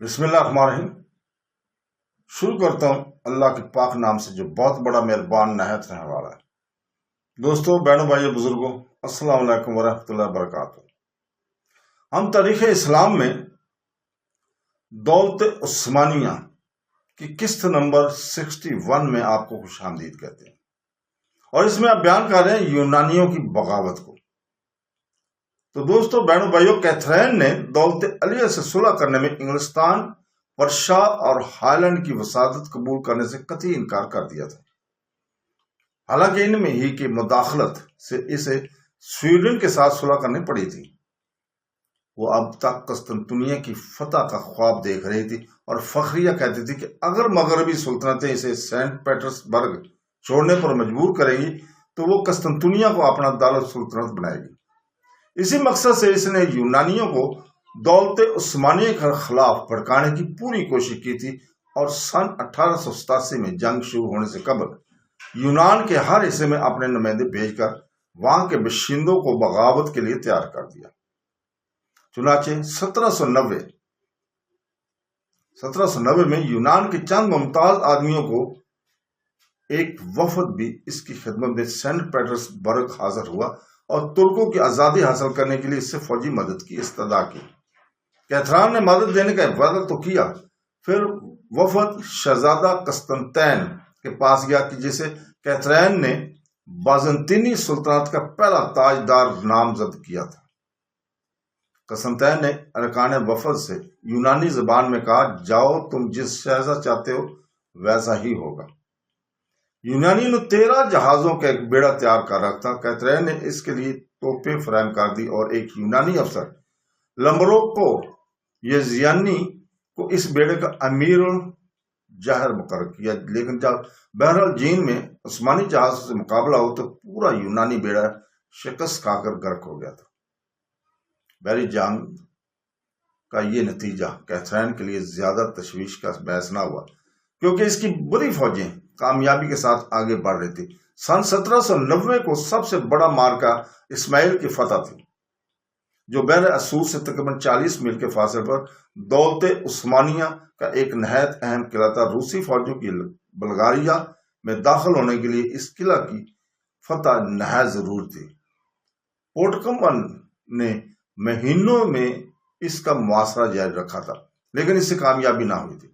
بسم اللہ الرحمن الرحیم۔ شروع کرتا ہوں اللہ کے پاک نام سے جو بہت بڑا مہربان نہایت رہنے والا ہے۔ دوستو، بہنوں، بھائیوں، بزرگوں، السلام علیکم ورحمۃ اللہ وبرکاتہ۔ ہم تاریخ اسلام میں دولت عثمانیہ کی قسط نمبر 61 میں آپ کو خوش آمدید کہتے ہیں، اور اس میں آپ بیان کر رہے ہیں یونانیوں کی بغاوت کو۔ تو دوستو، بہنوں، بھائیوں، کیتھرین نے دولت علیہ سے صلح کرنے میں انگلستان، پرشا اور ہالینڈ کی وساطت قبول کرنے سے قطعی انکار کر دیا تھا۔ حالانکہ ان میں ہی کی مداخلت سے اسے سویڈن کے ساتھ صلح کرنی پڑی تھی۔ وہ اب تک قسطنطنیہ کی فتح کا خواب دیکھ رہی تھی اور فخریہ کہتی تھی کہ اگر مغربی سلطنتیں اسے سینٹ پیٹرس برگ چھوڑنے پر مجبور کریں گی تو وہ قسطنطنیہ کو اپنا دارالسلطنت بنائے گی۔ اسی مقصد سے اس نے یونانیوں کو دولت عثمانیہ کے خلاف بھڑکانے کی پوری کوشش کی تھی، اور سن 1887 میں جنگ شروع ہونے سے قبل یونان کے ہر حصے میں اپنے نمائندے بھیج کر وہاں کے باشندوں کو بغاوت کے لیے تیار کر دیا۔ چنانچہ 1790 میں یونان کے چند ممتاز آدمیوں کو ایک وفد بھی اس کی خدمت میں سینٹ پیٹرس برگ حاضر ہوا اور ترکوں کی آزادی حاصل کرنے کے لیے اس سے فوجی مدد کی استدعا کی۔ کیتھرین نے مدد دینے کا وعدہ تو کیا، پھر وفد شہزادہ قسطنطین کے پاس گیا کہ جسے کیتھرین نے بازنطینی سلطنت کا پہلا تاجدار نامزد کیا تھا۔ قسطنطین نے ارکان وفد سے یونانی زبان میں کہا، جاؤ، تم جس جیسا چاہتے ہو ویسا ہی ہوگا۔ یونانی نے 13 جہازوں کا ایک بیڑا تیار کر رکھا تھا۔ کیتھرین نے اس کے لیے توپیں فراہم کر دی اور ایک یونانی افسر لمبروکو یزیانی کو اس بیڑے کا امیر الجہر مقرر کیا، لیکن جب بحر الجین میں عثمانی جہازوں سے مقابلہ ہو تو پورا یونانی بیڑا شکست کھا کر غرق ہو گیا تھا۔ بحری جنگ کا یہ نتیجہ کیتھرین کے لیے زیادہ تشویش کا باعث نہ ہوا، کیونکہ اس کی بڑی فوجیں کامیابی کے ساتھ آگے بڑھ رہی تھی۔ سن 1790 کو سب سے بڑا مارکا اسماعیل کی فتح تھی، جو بحر اسود سے تقریباً 40 میل کے فاصلے پر دولت عثمانیہ کا ایک نہایت اہم قلعہ تھا۔ روسی فوجوں کی بلغاریہ میں داخل ہونے کے لیے اس قلعہ کی فتح نہایت ضرور تھی۔ پورٹکمن نے مہینوں میں اس کا محاصرہ جاری رکھا تھا، لیکن اس سے کامیابی نہ ہوئی تھی۔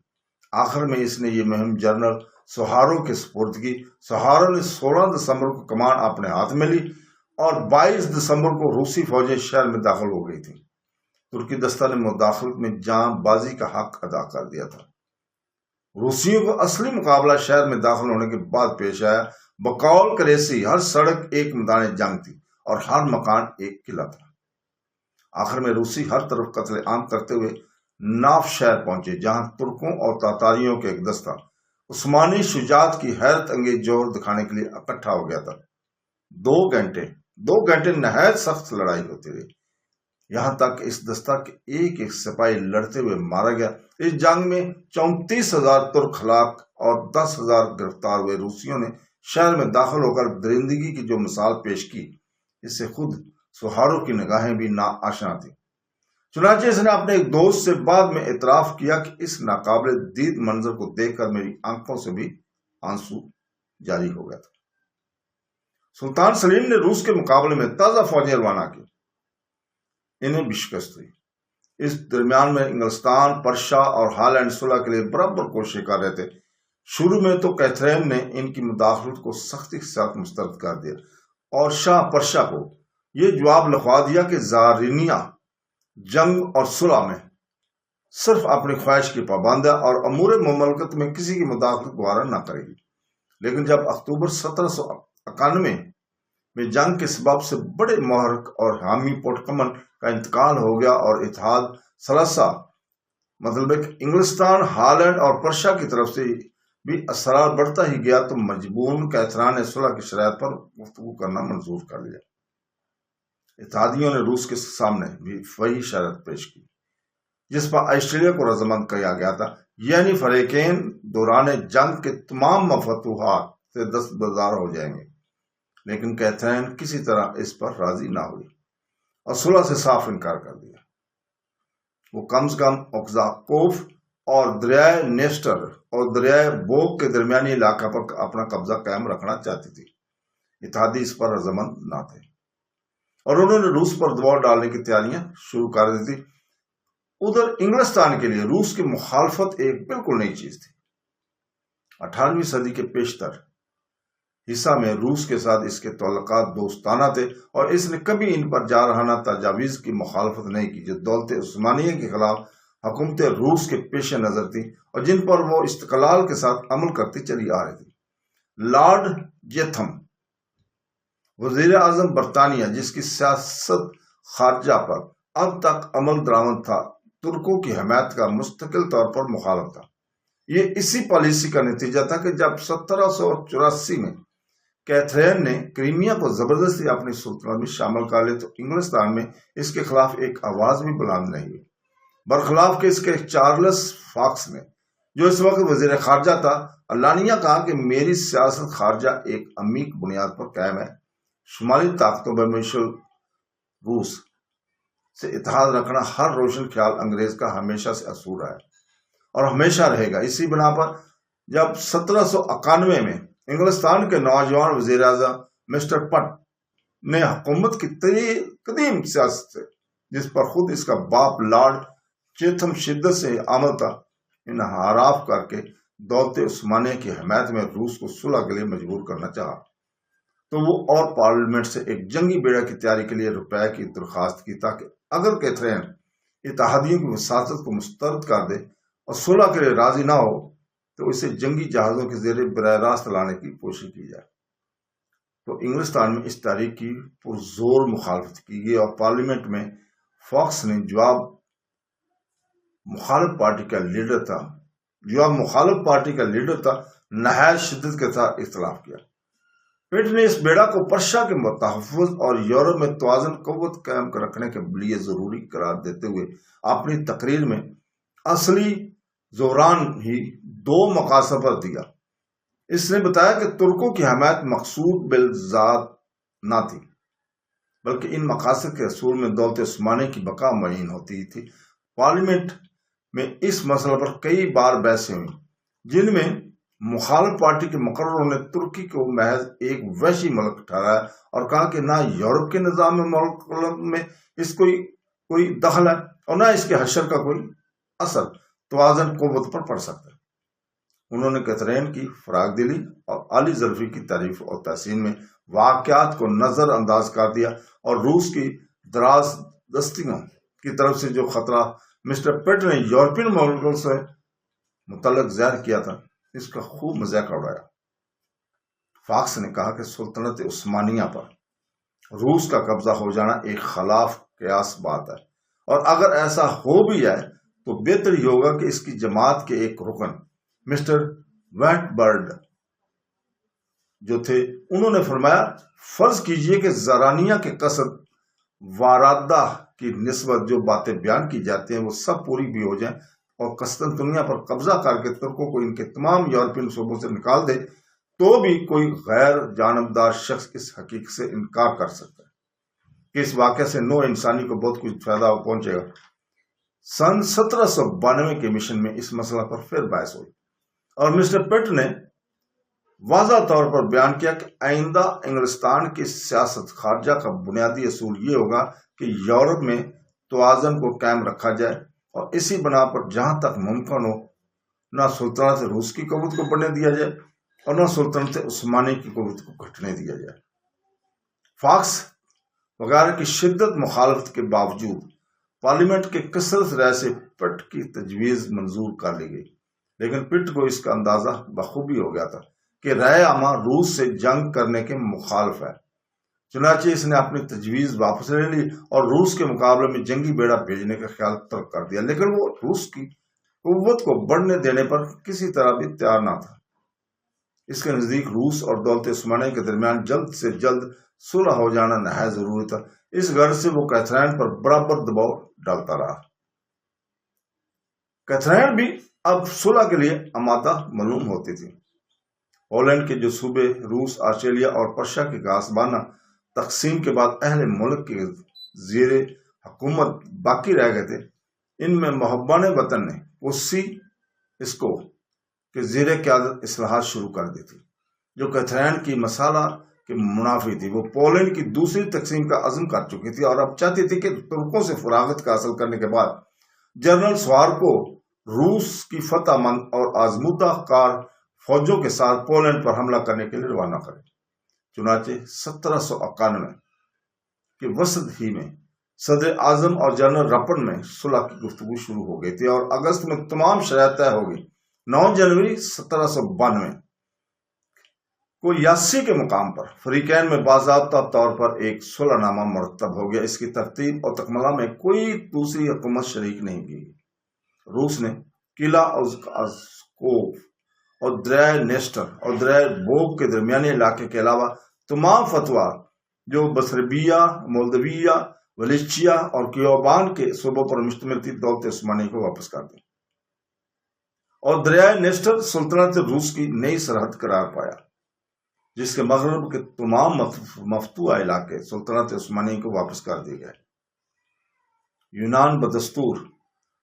آخر میں اس نے یہ مہم جنرل سہارو کے سپرد کی۔ سہارو نے 16 دسمبر کو کمان اپنے ہاتھ میں لی اور 22 دسمبر کو روسی فوجیں شہر میں داخل ہو گئی تھیں۔ ترکی دستہ نے مداخلت میں جاں بازی کا حق ادا کر دیا تھا۔ روسیوں کو اصلی مقابلہ شہر میں داخل ہونے کے بعد پیش آیا۔ بقول کریسی ہر سڑک ایک میدان جنگ تھی اور ہر مکان ایک قلعہ تھا۔ آخر میں روسی ہر طرف قتل عام کرتے ہوئے ناف شہر پہنچے، جہاں ترکوں اور تاتاریوں کے ایک دستہ عثمانی شجاعت کی حیرت انگیز جوہر دکھانے کے لیے اکٹھا ہو گیا تھا۔ 2 گھنٹے نہایت سخت لڑائی ہوتی رہی، یہاں تک اس دستہ کے ایک ایک سپاہی لڑتے ہوئے مارا گیا۔ اس جنگ میں 34,000 ترک ہلاک اور 10,000 گرفتار ہوئے۔ روسیوں نے شہر میں داخل ہو کر درندگی کی جو مثال پیش کی، اس سے خود سہارو کی نگاہیں بھی نا آشنا تھیں۔ چنانچہ اس نے اپنے ایک دوست سے بعد میں اعتراف کیا کہ اس ناقابل دید منظر کو دیکھ کر میری آنکھوں سے بھی آنسو جاری ہو گیا تھا۔ سلطان سلیم نے روس کے مقابلے میں تازہ فوجیں روانہ کی، انہیں بھی شکست ہوئی۔ اس درمیان میں انگلستان، پرشا اور ہالینڈ صلح کے لیے برابر کوشش کر رہے تھے۔ شروع میں تو کیتھرین نے ان کی مداخلت کو سختی کے ساتھ مسترد کر دیا اور شاہ پرشا کو یہ جواب لکھوا دیا کہ زارینیا جنگ اور صلح میں صرف اپنی خواہش کی پابند ہے اور امور مملکت میں کسی کی مداخلت گوارا نہ کرے گی۔ لیکن جب اکتوبر 1791 میں جنگ کے سبب سے بڑے محرک اور حامی پورٹکمن کا انتقال ہو گیا اور اتحاد ثلاثہ مطلب انگلستان، ہالینڈ اور پرشا کی طرف سے بھی اثرات بڑھتا ہی گیا، تو مجبوراً کیتھرین نے صلح کی شرائط پر گفتگو کرنا منظور کر لیا۔ اتحادیوں نے روس کے سامنے بھی وہی شرط پیش کی جس پر آسٹریلیا کو رضامند کیا گیا تھا، یعنی فریقین دوران جنگ کے تمام مفتوحات سے دستبردار ہو جائیں گے۔ لیکن کیتھرین کسی طرح اس پر راضی نہ ہوئی اور صلح سے صاف انکار کر دیا۔ وہ کم از کم اوکزاکوف اور دریائے نیسٹر اور دریائے بوگ کے درمیانی علاقہ پر اپنا قبضہ قائم رکھنا چاہتی تھی۔ اتحادی اس پر رضامند نہ تھے اور انہوں نے روس پر دباؤ ڈالنے کی تیاریاں شروع کر دی تھی۔ ادھر انگلستان کے لیے روس کی مخالفت ایک بالکل نئی چیز تھی۔ 18ویں صدی کے بیشتر حصہ میں روس کے ساتھ اس کے تعلقات دوستانہ تھے اور اس نے کبھی ان پر جارحانہ تجاویز کی مخالفت نہیں کی جو دولت عثمانیہ کے خلاف حکومت روس کے پیش نظر تھی اور جن پر وہ استقلال کے ساتھ عمل کرتی چلی آ رہی تھی۔ لارڈ جیتھم وزیر اعظم برطانیہ، جس کی سیاست خارجہ پر اب تک عمل درآمد تھا، ترکوں کی حمایت کا مستقل طور پر مخالف تھا۔ یہ اسی پالیسی کا نتیجہ تھا کہ جب 1784 میں کیتھرین نے کریمیا کو زبردستی اپنی سلطنت میں شامل کر لیا تو انگلستان میں اس کے خلاف ایک آواز بھی بلند نہیں ہوئی، برخلاف کہ اس کے چارلس فاکس نے، جو اس وقت وزیر خارجہ تھا، علانیہ کہا کہ میری سیاست خارجہ ایک عمیق بنیاد پر قائم ہے۔ شمالی طاقتوں میں مشل روس سے اتحاد رکھنا ہر روشن خیال انگریز کا ہمیشہ سے اصول رہا ہے اور ہمیشہ رہے گا۔ اسی بنا پر جب 1791 میں انگلستان کے نوجوان وزیر اعظم مسٹر پٹ نے حکومت کی قدیم سیاست سے، جس پر خود اس کا باپ لارڈ چیتھم شدت سے عمل تھا، انحراف کر کے دولت عثمانیہ کی حمایت میں روس کو صلح کے لیے مجبور کرنا چاہا، تو وہ اور پارلیمنٹ سے ایک جنگی بیڑا کی تیاری کے لیے روپے کی درخواست کی تاکہ اگر کیتھرین اتحادیوں کی وساطت کو مسترد کر دے اور صلح کے لیے راضی نہ ہو تو اسے جنگی جہازوں کے ذریعے براہ راست لانے کی کوشش کی جائے۔ تو انگلستان میں اس تحریک کی پرزور مخالفت کی گئی اور پارلیمنٹ میں فاکس نے جواب مخالف پارٹی کا لیڈر تھا نہایت شدت کے ساتھ اختلاف کیا۔ پٹ نے اس بیڑا کو پرشا کے تحفظ اور یورپ میں توازن قوت قائم رکھنے کے لیے ضروری قرار دیتے ہوئے اپنی تقریر میں اصلی زوران ہی دو مقاصد پر دیا۔ اس نے بتایا کہ ترکوں کی حمایت مقصود بالذات نہ تھی، بلکہ ان مقاصد کے حصول میں دولت عثمانیہ کی بقا معین ہوتی تھی۔ پارلیمنٹ میں اس مسئلہ پر کئی بار بحثیں ہوئیں، جن میں مخالف پارٹی کے مقرروں نے ترکی کو محض ایک وحشی ملک ٹھہرایا اور کہا کہ نہ یورپ کے نظام میں اس کوئی دخل ہے اور نہ اس کے حشر کا کوئی اثر توازن قوت پر پڑ سکتا ہے۔ انہوں نے کیتھرین کی فراخ دلی اور عالی ظرفی کی تعریف اور تحسین میں واقعات کو نظر انداز کر دیا اور روس کی دراز دستیوں کی طرف سے جو خطرہ مسٹر پٹ نے یورپین ملکوں سے متعلق ظاہر کیا تھا، اس کا خوب مذاق اڑایا۔ فاکس نے کہا کہ سلطنت عثمانیہ پر روس کا قبضہ ہو جانا ایک خلاف قیاس بات ہے، اور اگر ایسا ہو بھی جائے تو بہتر یہ ہوگا کہ اس کی جماعت کے ایک رکن مسٹر وینٹ برڈ جو تھے، انہوں نے فرمایا فرض کیجئے کہ زرانیہ کے قصد وارادہ کی نسبت جو باتیں بیان کی جاتی ہیں وہ سب پوری بھی ہو جائیں اور قسطنطنیہ پر قبضہ کر کے ترکوں کو ان کے تمام یورپین صوبوں سے نکال دے، تو بھی کوئی غیر جانبدار شخص اس حقیقت سے انکار کر سکتا ہے کہ اس واقعے سے نو انسانی کو بہت کچھ فائدہ پہنچے گا۔ سن 1792 کے مشن میں اس مسئلہ پر پھر بحث ہوئی اور مسٹر پٹ نے واضح طور پر بیان کیا کہ آئندہ انگلستان کی سیاست خارجہ کا بنیادی اصول یہ ہوگا کہ یورپ میں توازن کو قائم رکھا جائے اور اسی بنا پر جہاں تک ممکن ہو نہ سلطنت روس کی قوت کو بڑھنے دیا جائے اور نہ سلطنت عثمانیہ کی قوت کو گھٹنے دیا جائے۔ فاکس وغیرہ کی شدت مخالفت کے باوجود پارلیمنٹ کے کثرت رائے سے پٹ کی تجویز منظور کر لی گئی، لیکن پٹ کو اس کا اندازہ بخوبی ہو گیا تھا کہ رائے عامہ روس سے جنگ کرنے کے مخالف ہے، چنانچہ اس نے اپنی تجویز واپس لے لی اور روس کے مقابلے میں جنگی بیڑا بھیجنے کا خیال ترک کر دیا، لیکن وہ روس کی قوت کو بڑھنے دینے پر کسی طرح بھی تیار نہ تھا۔ اس کے نزدیک روس اور دولت عثمانیہ کے درمیان جلد سے جلد صلح ہو جانا نہایت ضروری تھا۔ اس غرض سے وہ کیتھرین پر برابر دباؤ ڈالتا رہا۔ کیتھرین بھی اب صلح کے لیے آمادہ معلوم ہوتی تھی۔ پولینڈ کے جو صوبے روس، آسٹریلیا اور پرشیا کے گاسبانہ تقسیم کے بعد اہل ملک کے زیر حکومت باقی رہ گئے تھے، ان میں محبان وطن نے کوسی اس کو کہ زیر قیادت اصلاحات شروع کر دی تھی، جو کیتھرین کی مسالہ کے منافی تھی۔ وہ پولینڈ کی دوسری تقسیم کا عزم کر چکی تھی اور اب چاہتی تھی کہ ترکوں سے فراغت کا حاصل کرنے کے بعد جنرل سوار کو روس کی فتح مند اور آزمودہ کار فوجوں کے ساتھ پولینڈ پر حملہ کرنے کے لیے روانہ کرے۔ چنانچہ 1791 کے وسط ہی میں صدر اعظم اور جنرل رپن میں صلح کی گفتگو شروع ہو گئی تھی اور اگست میں تمام شرائط طے ہو گئی۔ 9 جنوری 1792 کو یاسی کے مقام پر فریقین میں باضابطہ طور پر ایک صلح نامہ مرتب ہو گیا۔ اس کی ترتیب اور تکملہ میں کوئی دوسری حکومت شریک نہیں کی۔ روس نے قلعہ اوزکوف اور دریائے نیسٹر اور دریائے بوگ کے درمیانی علاقے کے علاوہ تمام فتویٰ جو بسربیہ، مولدویہ، ولیچیا اور کیوبان کے صوبوں پر مشتمل تھی، دولت عثمانی کو واپس کر دی اور دریائے نیسٹر سلطنت روس کی نئی سرحد قرار پایا، جس کے مغرب کے تمام مفتوحہ علاقے سلطنت عثمانی کو واپس کر دیے گئے۔ یونان بدستور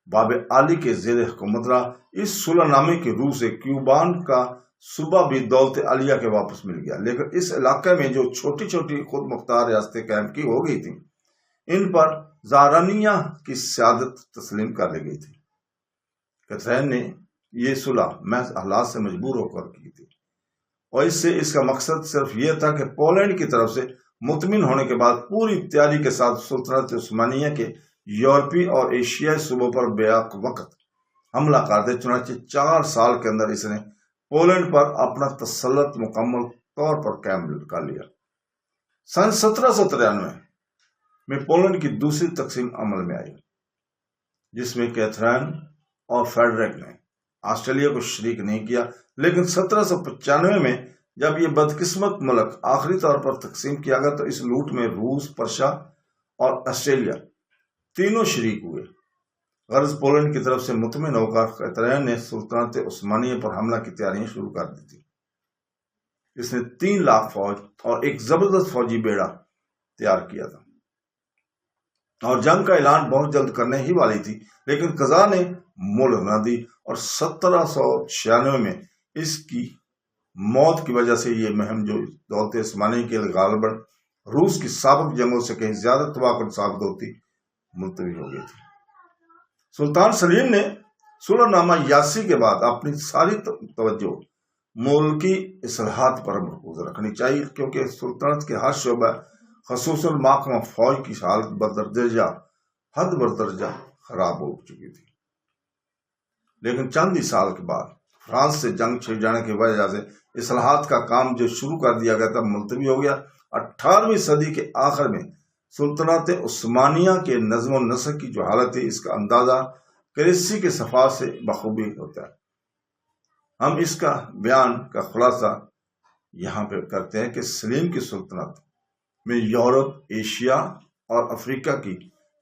باب عالی کے زیر حکومت رہا۔ اس صلح نامے کی روح سے کیوبان کا صوبہ بھی دولت عالیہ کے واپس مل گیا، لیکن اس علاقے میں جو چھوٹی چھوٹی خود مختار ریاستیں قائم کی ہو گئی تھیں، ان پر زارانیہ کی سیادت تسلیم کر لی گئی تھی۔ کیتھرین نے یہ صلح محض حالات سے مجبور ہو کر کی تھی اور اس کا مقصد صرف یہ تھا کہ پولینڈ کی طرف سے مطمئن ہونے کے بعد پوری تیاری کے ساتھ سلطنت عثمانیہ کے یورپی اور ایشیائی صوبوں پر بیک وقت حملہ کر دے۔ چنانچہ 4 سال کے اندر اس نے پولینڈ پر اپنا تسلط مکمل طور پر قائم کر لیا۔ سن 1793 میں پولینڈ کی دوسری تقسیم عمل میں آئی، جس میں کیتھرین اور فریڈرک نے آسٹریلیا کو شریک نہیں کیا، لیکن 1795 میں جب یہ بدقسمت ملک آخری طور پر تقسیم کیا گیا تو اس لوٹ میں روس، پرشا اور آسٹریلیا تینوں شریک ہوئے۔ غرض پولینڈ کی طرف سے مطمئن ہو کر کیتھرین نے سلطنت عثمانیہ پر حملہ کی تیاریاں شروع کر دی تھی۔ اس نے 3 لاکھ فوج اور ایک زبردست فوجی بیڑا تیار کیا تھا اور جنگ کا اعلان بہت جلد کرنے ہی والی تھی، لیکن قضا نے مہلت نہ دی اور 1796 میں اس کی موت کی وجہ سے یہ مہم، جو دولت عثمانی کے غالباً روس کی سابق جنگوں سے کہیں زیادہ تباہ کن ثابت ہوتی، ملتوی ہو گئی تھی۔ سلطان سلیم نے صلح نامہ یاسی کے بعد اپنی ساری توجہ ملکی اصلاحات پر مرکوز رکھنی چاہیے، کیونکہ سلطنت کے ہر شعبہ خصوصاً محکمہ فوج کی حالت حد بدرجہ خراب ہو چکی تھی۔ لیکن چند ہی سال کے بعد فرانس سے جنگ چھڑ جانے کی وجہ سے اصلاحات کا کام جو شروع کر دیا گیا تھا ملتوی ہو گیا۔ 18ویں صدی کے آخر میں سلطنت عثمانیہ کے نظم و نسق کی جو حالت تھی، اس کا اندازہ کریسی کے صفحات سے بخوبی ہوتا ہے۔ ہم اس کا بیان کا خلاصہ یہاں پہ کرتے ہیں کہ سلیم کی سلطنت میں یورپ، ایشیا اور افریقہ کی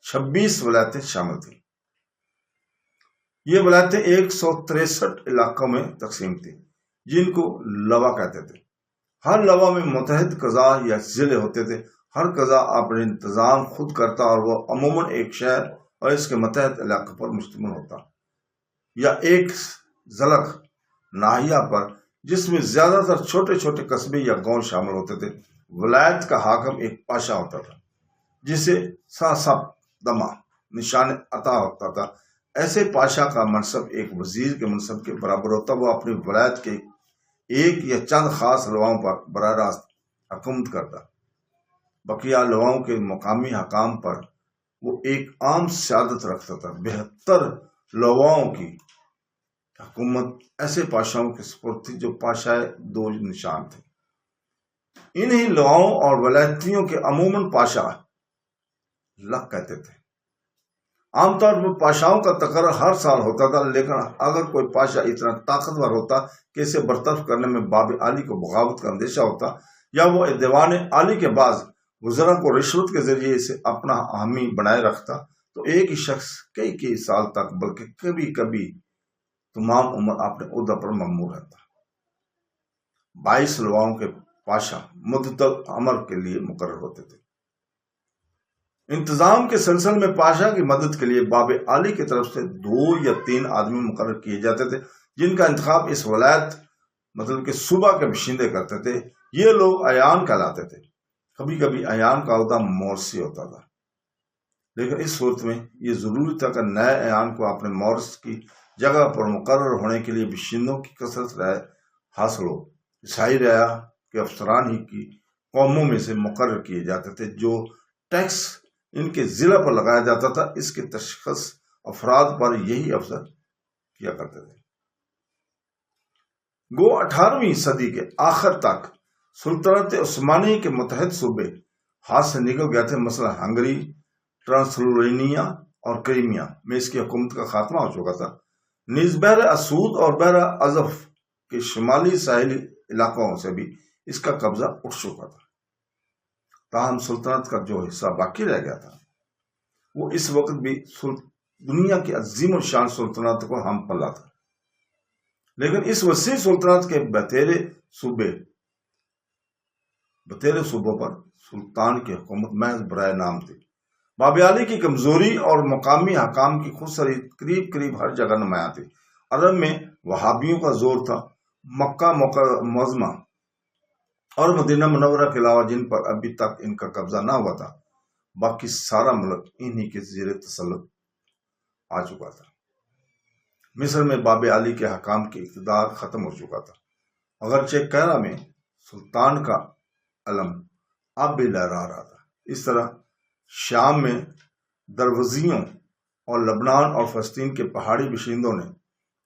26 ولایتیں شامل تھیں۔ یہ ولایتیں 163 علاقوں میں تقسیم تھیں، جن کو لوا کہتے تھے۔ ہر لوا میں متحد قضاء یا ضلع ہوتے تھے۔ ہر قضاء اپنے انتظام خود کرتا اور وہ عموماً ایک شہر اور اس کے متحد علاقے پر مشتمل ہوتا، یا ایک ضلع ناحیہ پر جس میں زیادہ تر چھوٹے چھوٹے قصبے یا گاؤں شامل ہوتے تھے۔ ولایت کا حاکم ایک پاشا ہوتا تھا جسے دمہ نشان عطا ہوتا تھا۔ ایسے پاشا کا منصب ایک وزیر کے منصب کے برابر ہوتا۔ وہ اپنی ولایت کے ایک یا چند خاص لواؤں پر براہ راست حکومت کرتا، بقیہ لواؤں کے مقامی حکام پر وہ ایک عام سیادت رکھتا تھا۔ 72 لواؤں کی حکومت ایسے پاشاؤں کے سپرد تھی جو پاشائے دو نشان تھے۔ انہی لواؤں اور ولایتیوں کے عموماً پاشا لق کہتے تھے۔ عام طور پر پاشاؤں کا تقرر ہر سال ہوتا تھا، لیکن اگر کوئی پاشا اتنا طاقتور ہوتا کہ اسے برطرف کرنے میں باب عالی کو بغاوت کا اندیشہ ہوتا، یا وہ دیوان عالی کے بعض وزراء کو رشوت کے ذریعے اسے اپنا حامی بنائے رکھتا، تو ایک ہی شخص کئی سال تک بلکہ کبھی کبھی تمام عمر اپنے عہدہ پر مأمور رہتا۔ 22 لواؤں کے پاشا مدت العمر کے لیے مقرر ہوتے تھے۔ انتظام کے سلسلے میں پاشا کی مدد کے لیے باب عالی کی طرف سے 2 یا 3 آدمی مقرر کیے جاتے تھے، جن کا انتخاب اس ولایت مطلب کہ صوبہ کے باشندے کرتے تھے، یہ لوگ ایان کہلاتے تھے۔ کبھی کبھی ایان کا عہدہ مورثی ہوتا تھا، لیکن اس صورت میں یہ ضروری تھا کہ نئے ایان کو اپنے مورث کی جگہ پر مقرر ہونے کے لیے باشندوں کی کثرت رائے حاصل ہو۔ عیسائی رعایا کے افسران ہی کی قوموں میں سے مقرر کیے جاتے تھے، جو ٹیکس ان کے ضلع پر لگایا جاتا تھا، اس کے تشخیص افراد پر یہی افسر کیا کرتے تھے۔ گو 18ویں صدی کے آخر تک سلطنت عثمانی کے متحد صوبے ہاتھ سے نکل گئے تھے، مثلا ہنگری، ٹرانسلوینیا اور کریمیا میں اس کی حکومت کا خاتمہ ہو چکا تھا۔ نیز بحر اسود اور بحر ازف کے شمالی ساحلی علاقوں سے بھی اس کا قبضہ اٹھ چکا تھا۔ تاہم سلطنت کا جو حصہ باقی رہ گیا تھا وہ اس وقت بھی دنیا کی عظیم الشان سلطنت کو ہم پلہ تھا، لیکن اس وسیع سلطنت کے بتیرے صوبوں پر سلطان کی حکومت محض برائے نام تھی۔ باب علی کی کمزوری اور مقامی حکام کی خودسری قریب قریب ہر جگہ نمایاں تھی۔ عرب میں وہابیوں کا زور تھا۔ مکہ معظمہ اور مدینہ منورہ کے علاوہ، جن پر ابھی تک ان کا قبضہ نہ ہوا تھا، باقی سارا ملک انہی کے زیر تسلط آ چکا تھا۔ مصر میں باب علی کے حکام کی اقتدار ختم ہو چکا تھا، اگرچہ قاہرہ میں سلطان کا علم اب بھی لہرا رہا تھا۔ اس طرح شام میں دروزیوں اور لبنان اور فلسطین کے پہاڑی باشندوں نے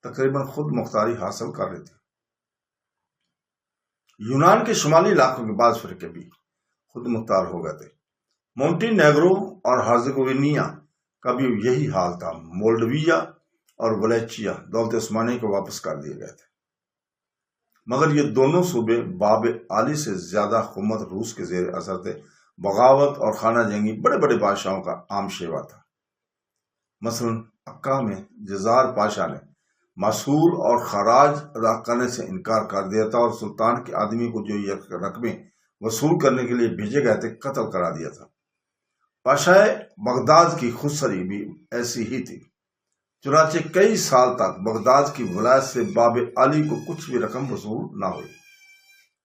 تقریباً خود مختاری حاصل کر لی تھی۔ یونان کے شمالی علاقوں کے بعض فرقے بھی خود مختار ہو گئے تھے۔ مونٹی نیگرو اور ہرزیگوینیا کا بھی یہی حال تھا۔ مولڈویا اور ولیچیا دولت عثمانی کو واپس کر دیے گئے تھے، مگر یہ دونوں صوبے باب علی سے زیادہ حکومت روس کے زیر اثر تھے۔ بغاوت اور خانہ جنگی بڑے بڑے بادشاہوں کا عام شیوا تھا۔ مثلا عکا میں جزار پاشا نے مسحور اور خراج ادا کرنے سے انکار کر دیا تھا، اور سلطان کے آدمی کو جو یہ رقمیں وصول کرنے کے لیے بھیجے گئے تھے قتل کرا دیا تھا۔ پاشائے بغداد کی خودسری بھی ایسی ہی تھی، چنانچہ کئی سال تک بغداد کی ولایت سے باب علی کو کچھ بھی رقم وصول نہ ہوئی۔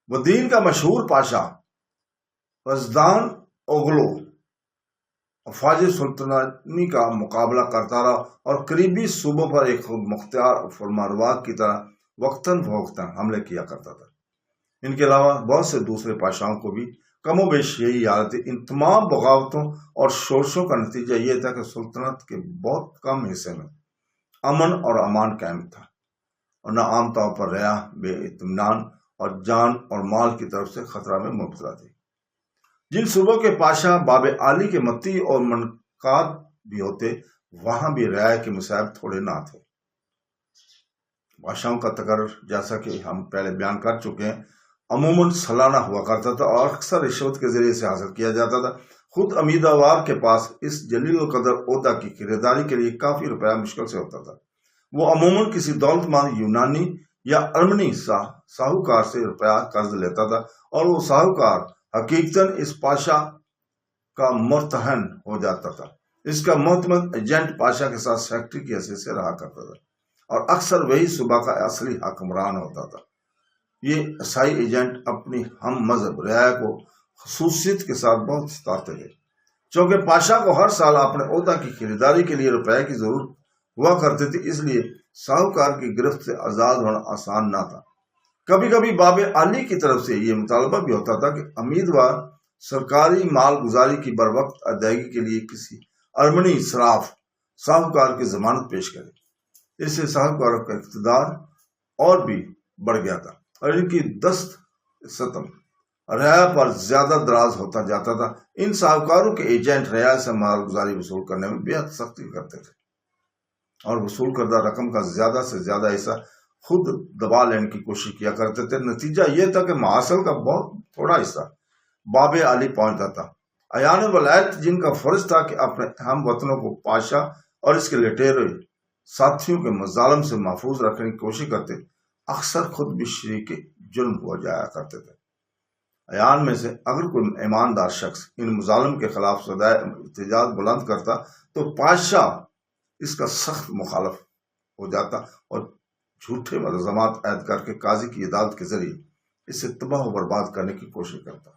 وہ دین کا مشہور پاشا رزدان اوغلو افواج سلطنانی کا مقابلہ کرتا رہا اور قریبی صوبوں پر ایک خود مختار فرمانروا کی طرح وقتاً فوقتاً حملے کیا کرتا تھا۔ ان کے علاوہ بہت سے دوسرے پاشاؤں کو بھی کم و بیش یہی حالت تھی۔ ان تمام بغاوتوں اور شورشوں کا نتیجہ یہ تھا کہ سلطنت کے بہت کم حصے میں امن اور امان قائم تھا، اور نہ عام طور پر رعایا بے اطمینان اور جان اور مال کی طرف سے خطرہ میں مبتلا تھی۔ جن صوبوں کے پاشا باب علی کے متی اور منقاد بھی ہوتے، وہاں بھی رعایا کے مصائب تھوڑے نہ تھے۔ بادشاہوں کا تقرر، جیسا کہ ہم پہلے بیان کر چکے ہیں، عموماً سالانہ ہوا کرتا تھا اور اکثر رشوت کے ذریعے سے حاصل کیا جاتا تھا۔ خود امیدوار کے پاس اس جلیل القدر عہدہ کی خریداری کے لیے کافی روپیہ مشکل سے ہوتا تھا۔ وہ عموماً کسی دولت مند یونانی یا ارمنی ساہوکار سے روپیہ قرض لیتا تھا، اور وہ ساہوکار حقیقتاً اس پاشا کا مرتہن ہو جاتا تھا۔ اس کا معتمد ایجنٹ پاشا کے ساتھ سیکرٹری کی حیثیت سے رہا کرتا تھا، اور اکثر وہی صوبہ کا اصلی حکمران ہوتا تھا۔ یہ عیسائی ایجنٹ اپنی ہم مذہب رعایا کو خصوصیت کے ساتھ بہت ستاتے تھے، چونکہ پاشا کو ہر سال اپنے عہدہ کی خریداری کے لیے روپے کی ضرورت ہوا کرتی تھی، اس لیے ساہوکار کی گرفت سے آزاد ہونا آسان نہ تھا۔ کبھی کبھی باب علی کی طرف سے یہ مطالبہ بھی ہوتا تھا کہ امیدوار سرکاری مال گزاری کی بروقت ادائیگی کے لیے کسی ارمنی صراف ساہوکار کی ضمانت پیش کرے۔ اس سے ساہوکاروں کا اقتدار اور بھی بڑھ گیا تھا، اور ان کی دست ستم رعایا پر زیادہ دراز ہوتا جاتا تھا۔ ان ساہوکاروں کے ایجنٹ رعایا سے مال گزاری وصول کرنے میں بے حد سختی کرتے تھے، اور وصول کردہ رقم کا زیادہ سے زیادہ حصہ خود دبا لینے کی کوشش کیا کرتے تھے۔ نتیجہ یہ تھا کہ محاصل کا بہت تھوڑا حصہ باب علی پہنچتا تھا۔ ایان ولایت، جن کا فرض تھا کہ اپنے ہم وطنوں کو پاشا اور اس کے لٹیرے ساتھیوں کے مظالم سے محفوظ رکھنے کی کوشش کرتے، اکثر خود بھی شریک جرم ہو جایا کرتے تھے۔ ایان میں سے اگر کوئی ایماندار شخص ان مظالم کے خلاف صدائے احتجاج بلند کرتا تو پاشا اس کا سخت مخالف ہو جاتا اور جھوٹے ملزمات عائد کر کے قاضی کی عدالت کے ذریعے اسے تباہ و برباد کرنے کی کوشش کرتا۔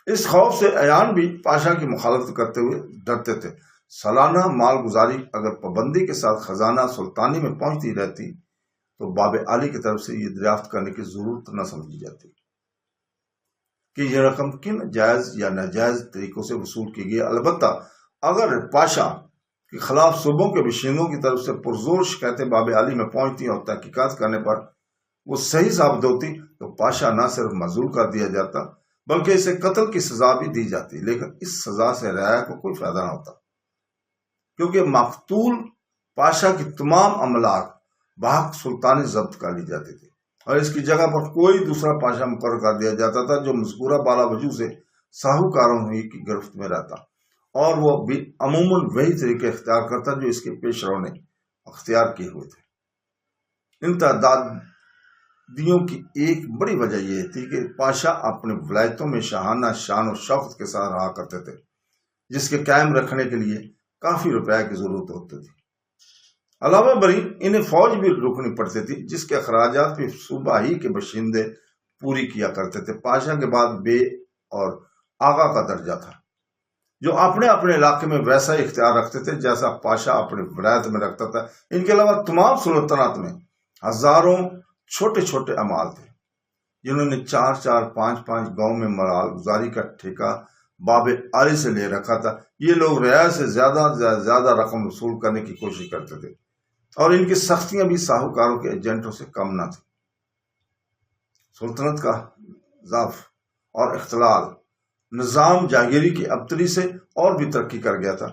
اس خوف سے ایان بھی پاشا کی مخالفت کرتے ہوئے ڈرتے تھے۔ سالانہ مال گزاری اگر پابندی کے ساتھ خزانہ سلطانی میں پہنچتی رہتی تو باب عالی کی طرف سے یہ دریافت کرنے کی ضرورت نہ سمجھی جاتی کہ یہ رقم کن جائز یا ناجائز طریقوں سے وصول کی گئی۔ البتہ اگر پاشا کے خلاف صوبوں کے باشندوں کی طرف سے پرزور شکایتیں باب عالی میں پہنچتی اور تحقیقات کرنے پر وہ صحیح ثابت ہوتی تو پاشا نہ صرف معزول کر دیا جاتا بلکہ اسے قتل کی سزا بھی دی جاتی، لیکن اس سزا سے رعایا کو کوئی فائدہ نہ ہوتا کیونکہ مقتول پاشا کی تمام املاک بحق سلطانی ضبط کر لی جاتی تھی اور اس کی جگہ پر کوئی دوسرا پاشا مقرر کر دیا جاتا تھا جو مذکورہ بالا وجوہ سے ساہوکاروں کی گرفت میں رہتا، اور وہ بھی عموماً وہی طریقے اختیار کرتا جو اس کے پیش رو نے اختیار کیے ہوئے تھے۔ ان تعدادیوں کی ایک بڑی وجہ یہ تھی کہ پاشا اپنے ولایتوں میں شاہانہ شان و شوکت کے ساتھ رہا کرتے تھے، جس کے قائم رکھنے کے لیے کافی روپے کی ضرورت ہوتی تھی۔ علاوہ بری انہیں فوج بھی روکنی پڑتی تھی جس کے اخراجات بھی صوبہ ہی کے باشندے پوری کیا کرتے تھے۔ پاشا کے بعد بے اور آغا کا درجہ تھا جو اپنے اپنے علاقے میں ویسا ہی اختیار رکھتے تھے جیسا پاشا اپنے ولایت میں رکھتا تھا۔ ان کے علاوہ تمام سلطنت میں ہزاروں چھوٹے چھوٹے امال تھے جنہوں نے 4-4 5-5 گاؤں میں مال گزاری کا ٹھیکہ باب عالی سے لے رکھا تھا۔ یہ لوگ رعایا سے زیادہ رقم وصول کرنے کی کوشش کرتے تھے اور ان کی سختیاں بھی ساہوکاروں کے ایجنٹوں سے کم نہ تھیں۔ سلطنت کا ضعف اور اختلال نظام جاگیری کی ابتری سے اور بھی ترقی کر گیا تھا۔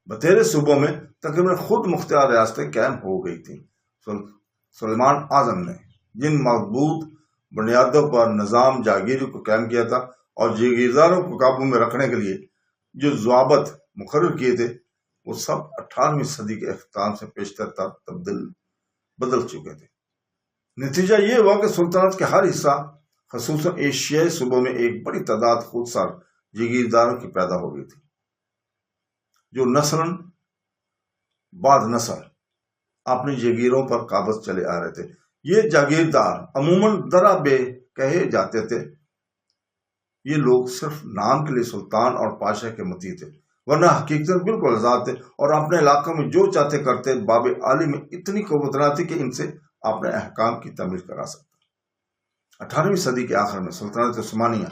بتیرے صوبوں میں تقریباً خود مختار ریاستیں قائم ہو گئی تھیں۔ سلیمان اعظم نے جن مضبوط بنیادوں پر نظام جاگیری کو قائم کیا تھا اور جاگیرداروں کو قابو میں رکھنے کے لیے جو ضوابط مقرر کیے تھے وہ سب 18ویں صدی کے اختتام سے پیشتر تک بدل چکے تھے۔ نتیجہ یہ ہوا کہ سلطنت کے ہر حصہ خصوصاً ایشیائی صوبوں میں ایک بڑی تعداد خود سر جاگیرداروں کی پیدا ہو گئی تھی جو نسلاً بعد نسل اپنی جاگیروں پر قابض چلے آ رہے تھے۔ یہ جاگیردار عموماً درا بے کہے جاتے تھے۔ یہ لوگ صرف نام کے لیے سلطان اور پاشا کے مطیع تھے ورنہ حقیقت بالکل آزاد تھے اور اپنے علاقوں میں جو چاہتے کرتے۔ باب عالی میں اتنی قوت نہ تھی کہ ان سے اپنے احکام کی تعمیل کرا سکتا۔ 18ویں صدی کے آخر میں سلطنت عثمانیہ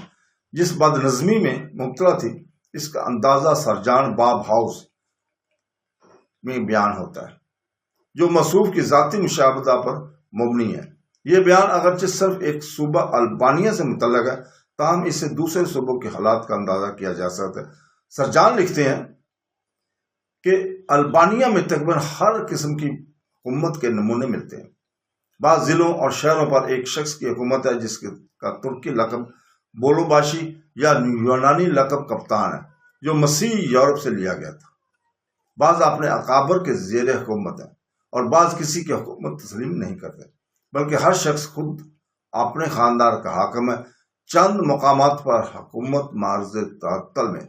جس بد نظمی میں مبتلا تھی اس کا اندازہ سرجان باب ہاؤس میں بیان ہوتا ہے جو مصروف کی ذاتی مشابہت پر مبنی ہے۔ یہ بیان اگرچہ صرف ایک صوبہ البانیہ سے متعلق ہے تاہم اس سے دوسرے صوبوں کے حالات کا اندازہ کیا جا سکتا ہے۔ سرجان لکھتے ہیں کہ البانیہ میں تقریباً ہر قسم کی حکومت کے نمونے ملتے ہیں۔ بعض ضلعوں اور شہروں پر ایک شخص کی حکومت ہے جس کا ترکی لقب بولو باشی یا یونانی لقب کپتان ہے جو مسیحی یورپ سے لیا گیا تھا۔ بعض اپنے اکابر کے زیر حکومت ہیں اور بعض کسی کی حکومت تسلیم نہیں کرتے بلکہ ہر شخص خود اپنے خاندان کا حاکم ہے۔ چند مقامات پر حکومت معرض تعطل میں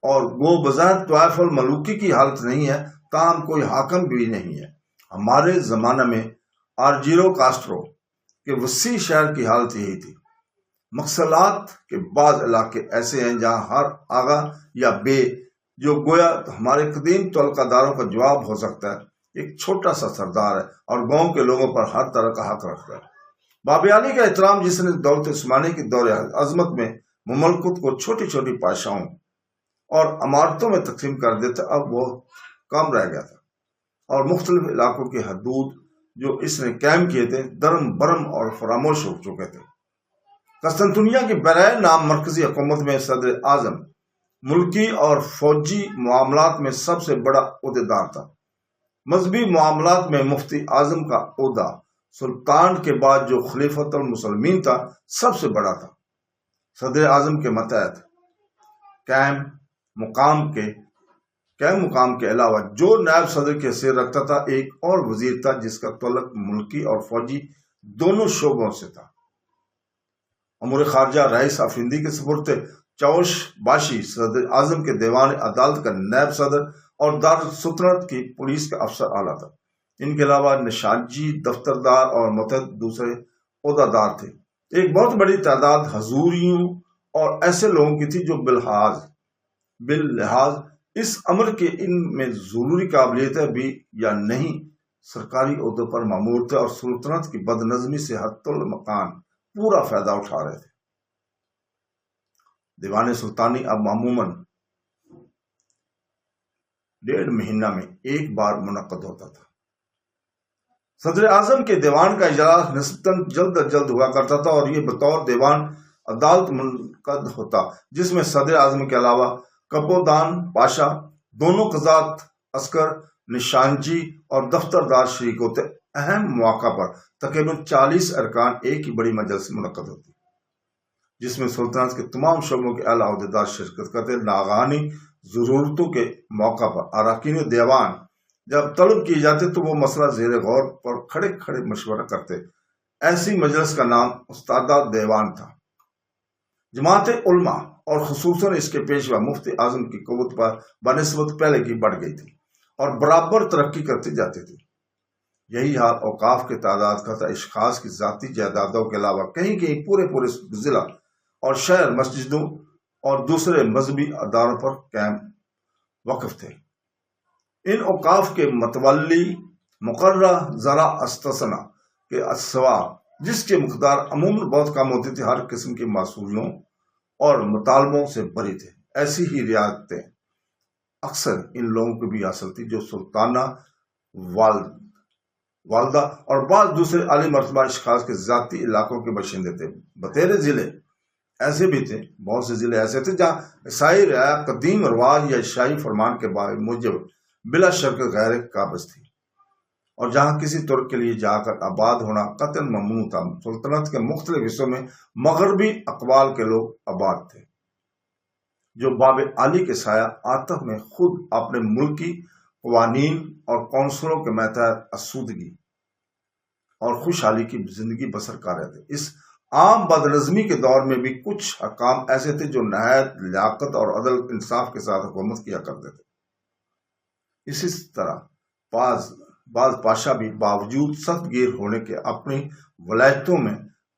اور وہ بظاہر طوائف الملوکی کی حالت نہیں ہے تاہم کوئی حاکم بھی نہیں ہے۔ ہمارے زمانہ میں آرجیرو کاسٹرو کے وسیع شہر کی حالت یہی تھی۔ مقصلات کے بعض علاقے ایسے ہیں جہاں ہر آغا یا بے جو گویا ہمارے قدیم تعلقہ داروں کا جواب ہو سکتا ہے ایک چھوٹا سا سردار ہے اور گاؤں کے لوگوں پر ہر طرح کا حق رکھتا ہے۔ باب عالی کا احترام جس نے دولت عثمانی کی دور عظمت میں مملکت کو چھوٹی چھوٹی پاشاؤں اور عمارتوں میں تقسیم کر دیتا اب وہ کم رہ گیا تھا اور مختلف علاقوں کی حدود جو اس نے قائم کیے تھے درم برم اور فراموش ہو چکے تھے۔ قسطنطنیہ کی برائے نام مرکزی حکومت میں صدر اعظم ملکی اور فوجی معاملات میں سب سے بڑا عہدیدار تھا۔ مذہبی معاملات میں مفتی اعظم کا عہدہ سلطان کے بعد جو خلیفۃ المسلمین تھا سب سے بڑا تھا۔ صدر اعظم کے ماتحت قائم مقام کے علاوہ جو نائب صدر کی حیثیت رکھتا تھا ایک اور وزیر تھا جس کا تعلق ملکی اور فوجی دونوں شعبوں سے تھا۔ امور خارجہ رئیس افندی کے سپرد چاوش باشی صدر اعظم کے دیوان عدالت کا نائب صدر اور دارالسلطنت کی پولیس کا افسر اعلیٰ تھا۔ ان کے علاوہ نشانجی، دفتردار اور متعدد دوسرے عہدہ دار تھے۔ ایک بہت بڑی تعداد حضوریوں اور ایسے لوگوں کی تھی جو باللحاظ اس امر کے ان میں ضروری قابلیتیں بھی یا نہیں سرکاری عہدوں پر مامور تھے اور سلطنت کی بد نظمی سے حتی المکان پورا فائدہ اٹھا رہے تھے۔ دیوان سلطانی اب عموماً 1.5 مہینہ میں ایک بار منعقد ہوتا تھا۔ صدر اعظم کے دیوان کا اجلاس نسبتاً جلد از جلد ہوا کرتا تھا اور یہ بطور دیوان عدالت منعقد ہوتا، جس میں صدر اعظم کے علاوہ کپودان پاشا، دونوں قضات عسکر، نشانجی اور دفتردار شریک ہوتے۔ اہم مواقع پر تقریباً 40 ارکان ایک ہی بڑی مجلس منعقد ہوتی، جس میں سلطنت کے تمام شعبوں کے اعلیٰ عہدیدار شرکت کرتے۔ ناگہانی ضرورتوں کے موقع پر اراکین دیوان جب طلب کیے جاتے تو وہ مسئلہ زیر غور پر کھڑے کھڑے مشورہ کرتے۔ ایسی مجلس کا نام استادہ دیوان تھا۔ جماعت علماء اور خصوصاً اس کے پیشوا مفتی اعظم کی قوت پر بنسبت پہلے کی بڑھ گئی تھی اور برابر ترقی کرتی جاتی تھی۔ یہی حال اوقاف کے تعداد کا تھا۔ اشخاص کی ذاتی جائیدادوں کے علاوہ کہیں کہیں پورے ضلع اور شہر مسجدوں اور دوسرے مذہبی اداروں پر قائم وقف تھے۔ ان اوقاف کے متولی مقررہ ذرا استثنا کے سوا، جس کی مقدار عموماً بہت کم ہوتی تھی، ہر قسم کی معصولیوں اور مطالبوں سے بری تھے۔ ایسی ہی رعایتیں اکثر ان لوگوں کو بھی حاصل تھی جو سلطانہ، والدہ اور بعض دوسرے عالی مرتبہ اشخاص کے ذاتی علاقوں کے باشندے تھے۔ بطور ضلع ایسے بھی تھے، بہت سے ضلع ایسے تھے جہاں عیسائی رعایا قدیم رواج یا عیسائی فرمان کے موجب بلا شک غیر قابض تھی، اور جہاں کسی ترک کے لیے جا کر آباد ہونا قطعاً ممنوع تھا۔ سلطنت کے مختلف حصوں میں مغربی اقوال کے لوگ آباد تھے، جو باب عالی کے سایہ آتف میں خود اپنے ملکی قوانین اور کونسلوں کے ماتحت آسودگی اور خوشحالی کی زندگی بسر کر رہے تھے۔ اس عام بدنظمی کے دور میں بھی کچھ حکام ایسے تھے جو نہایت لیاقت اور عدل انصاف کے ساتھ حکومت کیا کرتے تھے۔ اسی طرح بعض پاشا بھی باوجود سخت گیر ہونے کے اپنی ولایتوں میں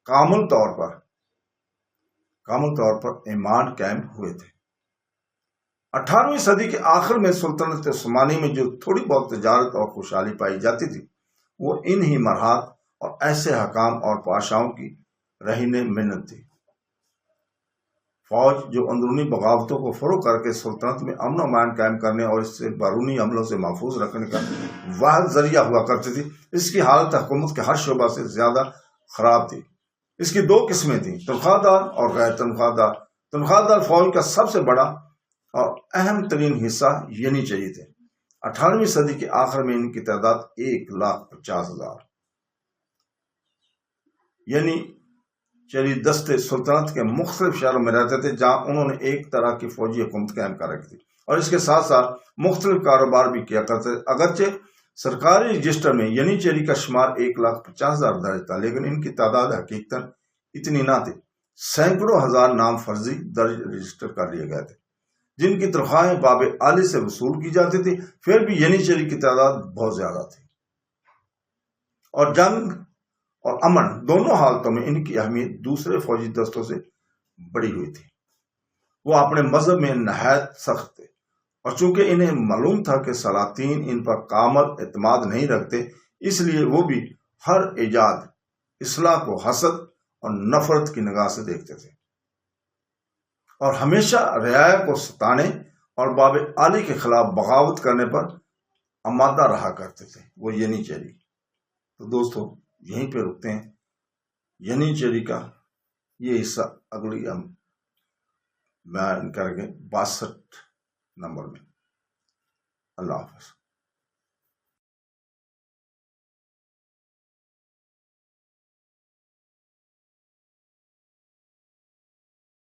کامل طور پر ایمان قائم ہوئے تھے۔ 18ویں صدی کے آخر میں سلطنت عثمانی میں جو تھوڑی بہت تجارت اور خوشحالی پائی جاتی تھی، وہ ان ہی مرحات اور ایسے حکام اور پاشاؤں کی رہن منت تھی۔ فوج جو اندرونی بغاوتوں کو فروغ کر کے سلطنت میں امن و امان قائم کرنے اور اس سے بیرونی حملوں سے محفوظ رکھنے کا واحد ذریعہ ہوا کرتی تھی، اس کی حالت حکومت کے ہر شعبہ سے زیادہ خراب تھی۔ اس کی 2 قسمیں تھیں، تنخواہ دار اور غیر تنخواہ دار۔ تنخواہ دار فوج کا سب سے بڑا اور اہم ترین حصہ ینیچری تھے۔ 18ویں صدی کے آخر میں ان کی تعداد 1,50,000 ینیچری دستے سلطنت کے مختلف شہروں میں رہتے تھے، جہاں انہوں نے ایک طرح کی فوجی حکومت قائم کر رکھی تھی اور اس کے ساتھ ساتھ مختلف کاروبار بھی کیا کرتے تھے۔ اگرچہ سرکاری رجسٹر میں ینیچری کا شمار 1,50,000 درج تھا، لیکن ان کی تعداد حقیقتاً اتنی نہ تھی۔ سینکڑوں ہزار نام فرضی درج رجسٹر کر لیے گئے تھے، جن کی تنخواہیں باب عالی سے وصول کی جاتی تھی۔ پھر بھی ینیچری کی تعداد بہت زیادہ تھی، اور جنگ اور امن دونوں حالتوں میں ان کی اہمیت دوسرے فوجی دستوں سے بڑی ہوئی تھی۔ وہ اپنے مذہب میں نہایت سخت تھے، اور چونکہ انہیں معلوم تھا کہ سلاطین ان پر کامل اعتماد نہیں رکھتے، اس لیے وہ بھی ہر ایجاد اصلاح کو حسد اور نفرت کی نگاہ سے دیکھتے تھے، اور ہمیشہ رعایا کو ستانے اور باب عالی کے خلاف بغاوت کرنے پر آمادہ رہا کرتے تھے۔ وہ ینیچری۔ تو دوستو یہیں پہ رکتے ہیں۔ ینیچری کا یہ حصہ اگلی ہم بیان کریں گے 62 نمبر میں۔ اللہ حافظ۔